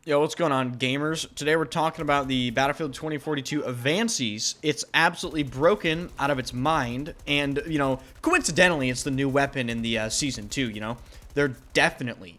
Yo, what's going on, gamers? Today we're talking about the Battlefield 2042 Avancys. It's absolutely broken out of its mind, and, coincidentally, it's the new weapon in the Season 2, They're definitely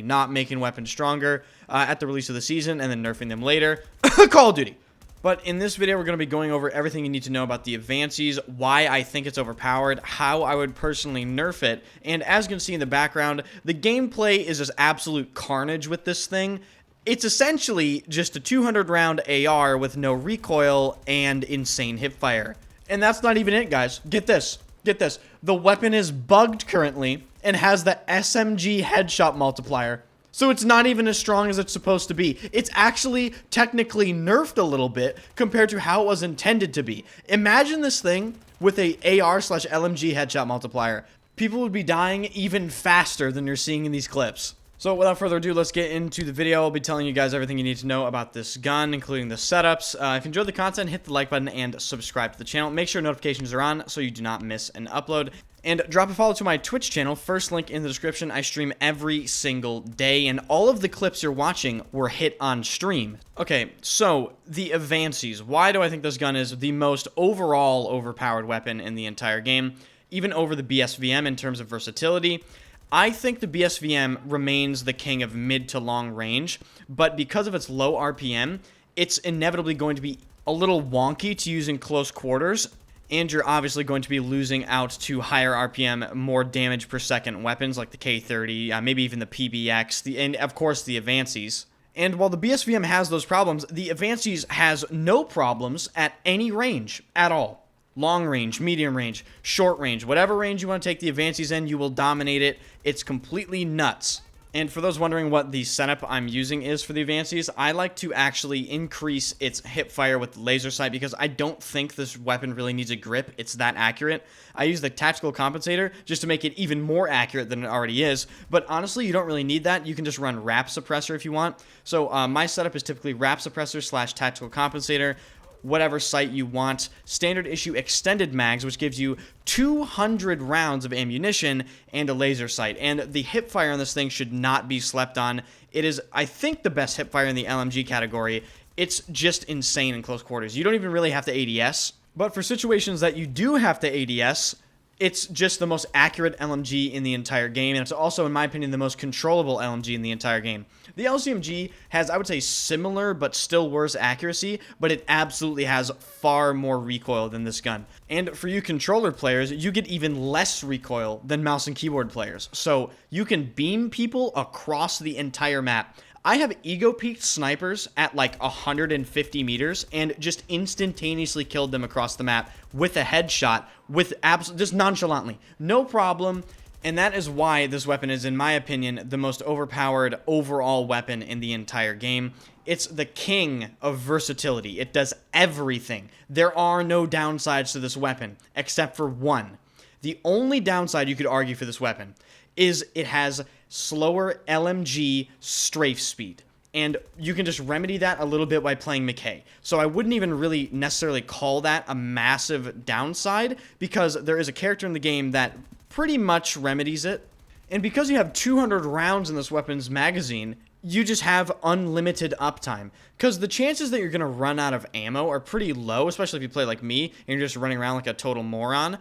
not making weapons stronger at the release of the season and then nerfing them later. Call of Duty. But in this video, we're going to be going over everything you need to know about the Avancys, why I think it's overpowered, how I would personally nerf it, and as you can see in the background, the gameplay is just absolute carnage with this thing. It's essentially just a 200-round AR with no recoil and insane hipfire. And that's not even it, guys. Get this. The weapon is bugged currently and has the SMG headshot multiplier. So it's not even as strong as it's supposed to be. It's actually technically nerfed a little bit compared to how it was intended to be. Imagine this thing with a AR/LMG headshot multiplier. People would be dying even faster than you're seeing in these clips. So without further ado, let's get into the video. I'll be telling you guys everything you need to know about this gun, including the setups. If you enjoyed the content, hit the like button and subscribe to the channel. Make sure notifications are on so you do not miss an upload. And drop a follow to my Twitch channel, first link in the description. I stream every single day, and all of the clips you're watching were hit on stream. Okay, so the Avancys. Why do I think this gun is the most overall overpowered weapon in the entire game, even over the BSVM in terms of versatility? I think the BSVM remains the king of mid to long range, but because of its low RPM, it's inevitably going to be a little wonky to use in close quarters, and you're obviously going to be losing out to higher RPM, more damage per second weapons like the K30, maybe even the PBX, and of course the Avancys. And while the BSVM has those problems, the Avancys has no problems at any range at all. Long range, medium range, short range, whatever range you want to take the Avancys in, you will dominate it. It's completely nuts. And for those wondering what the setup I'm using is for the Avancys, I like to actually increase its hip fire with the laser sight because I don't think this weapon really needs a grip. It's that accurate. I use the tactical compensator just to make it even more accurate than it already is. But honestly, you don't really need that. You can just run wrap suppressor if you want. So my setup is typically wrap suppressor / tactical compensator. Whatever sight you want, standard issue extended mags, which gives you 200 rounds of ammunition and a laser sight. And the hipfire on this thing should not be slept on. It is, I think, the best hipfire in the LMG category. It's just insane in close quarters. You don't even really have to ADS, but for situations that you do have to ADS, it's just the most accurate LMG in the entire game, and it's also, in my opinion, the most controllable LMG in the entire game. The LCMG has, I would say, similar but still worse accuracy, but it absolutely has far more recoil than this gun. And for you controller players, you get even less recoil than mouse and keyboard players. So you can beam people across the entire map. I have ego-peaked snipers at like 150 meters and just instantaneously killed them across the map with a headshot, with just nonchalantly. No problem. And that is why this weapon is, in my opinion, the most overpowered overall weapon in the entire game. It's the king of versatility. It does everything. There are no downsides to this weapon, except for one. The only downside you could argue for this weapon is it has slower LMG strafe speed. And you can just remedy that a little bit by playing McKay. So I wouldn't even really necessarily call that a massive downside because there is a character in the game that pretty much remedies it. And because you have 200 rounds in this weapon's magazine, you just have unlimited uptime. Because the chances that you're going to run out of ammo are pretty low, especially if you play like me and you're just running around like a total moron.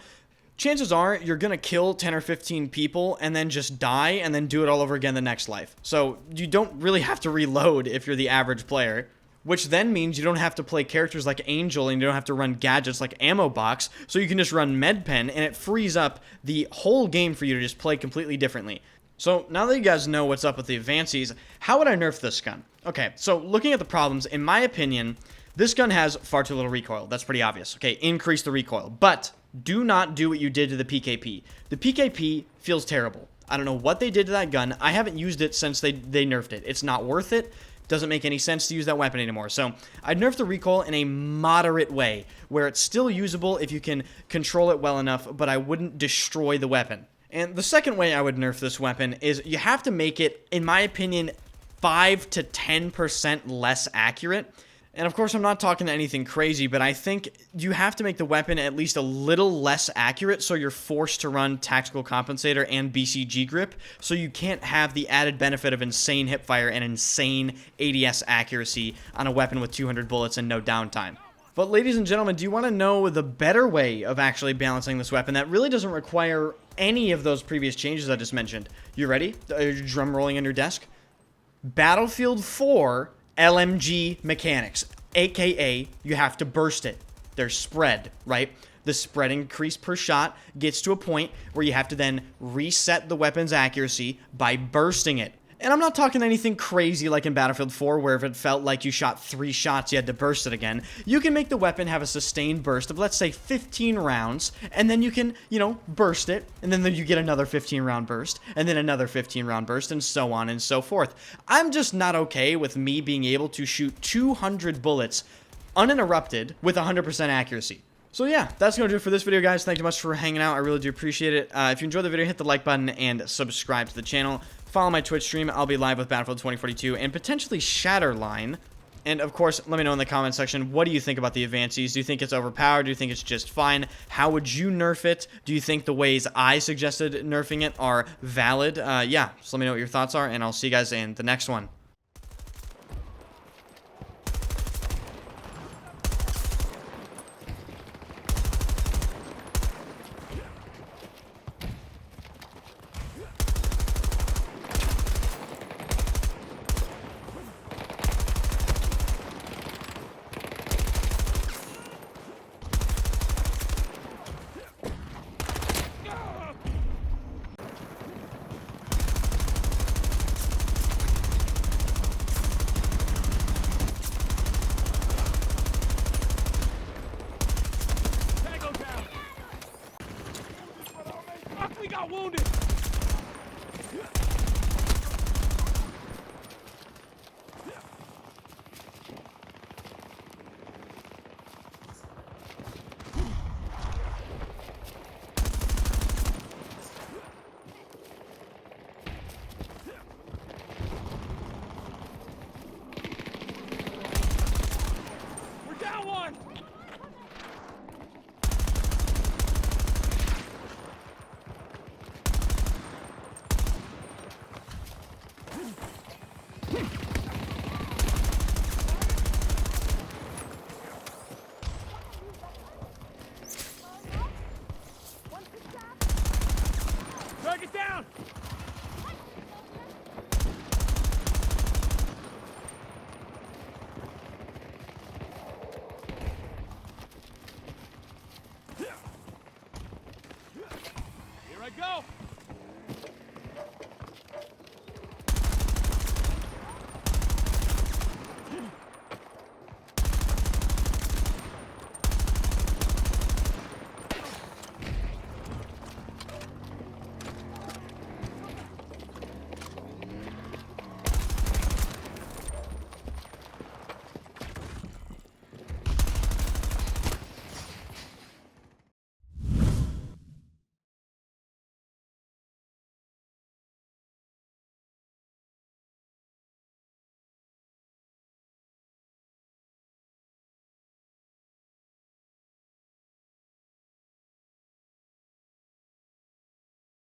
Chances are you're going to kill 10 or 15 people and then just die and then do it all over again the next life. So you don't really have to reload if you're the average player, which then means you don't have to play characters like Angel and you don't have to run gadgets like Ammo Box, so you can just run MedPen and it frees up the whole game for you to just play completely differently. So now that you guys know what's up with the Avancys, how would I nerf this gun? Okay, so looking at the problems, in my opinion, this gun has far too little recoil. That's pretty obvious. Okay, increase the recoil, but do not do what you did to the PKP. The PKP feels terrible. I don't know what they did to that gun. I haven't used it since they nerfed it. It's not worth it. Doesn't make any sense to use that weapon anymore. So I'd nerf the recoil in a moderate way, where it's still usable if you can control it well enough, but I wouldn't destroy the weapon. And the second way I would nerf this weapon is you have to make it, in my opinion, 5 to 10% less accurate. And of course, I'm not talking anything crazy, but I think you have to make the weapon at least a little less accurate, so you're forced to run Tactical Compensator and BCG grip, so you can't have the added benefit of insane hipfire and insane ADS accuracy on a weapon with 200 bullets and no downtime. But ladies and gentlemen, do you want to know the better way of actually balancing this weapon that really doesn't require any of those previous changes I just mentioned? You ready? Are you drum rolling on your desk? Battlefield 4 LMG mechanics, aka you have to burst it. They're spread, right? The spread increase per shot gets to a point where you have to then reset the weapon's accuracy by bursting it. And I'm not talking anything crazy like in Battlefield 4 where if it felt like you shot 3 shots you had to burst it again. You can make the weapon have a sustained burst of, let's say, 15 rounds, and then you can, you know, burst it, and then you get another 15 round burst, and then another 15 round burst, and so on and so forth. I'm just not okay with me being able to shoot 200 bullets uninterrupted with 100% accuracy. So yeah, that's going to do it for this video, guys. Thank you much for hanging out. I really do appreciate it. If you enjoyed the video, hit the like button and subscribe to the channel. Follow my Twitch stream. I'll be live with Battlefield 2042 and potentially Shatterline. And of course, let me know in the comment section, what do you think about the Avancys? Do you think it's overpowered? Do you think it's just fine? How would you nerf it? Do you think the ways I suggested nerfing it are valid? Yeah, so let me know what your thoughts are, and I'll see you guys in the next one. We got wounded! We're down one! Target down!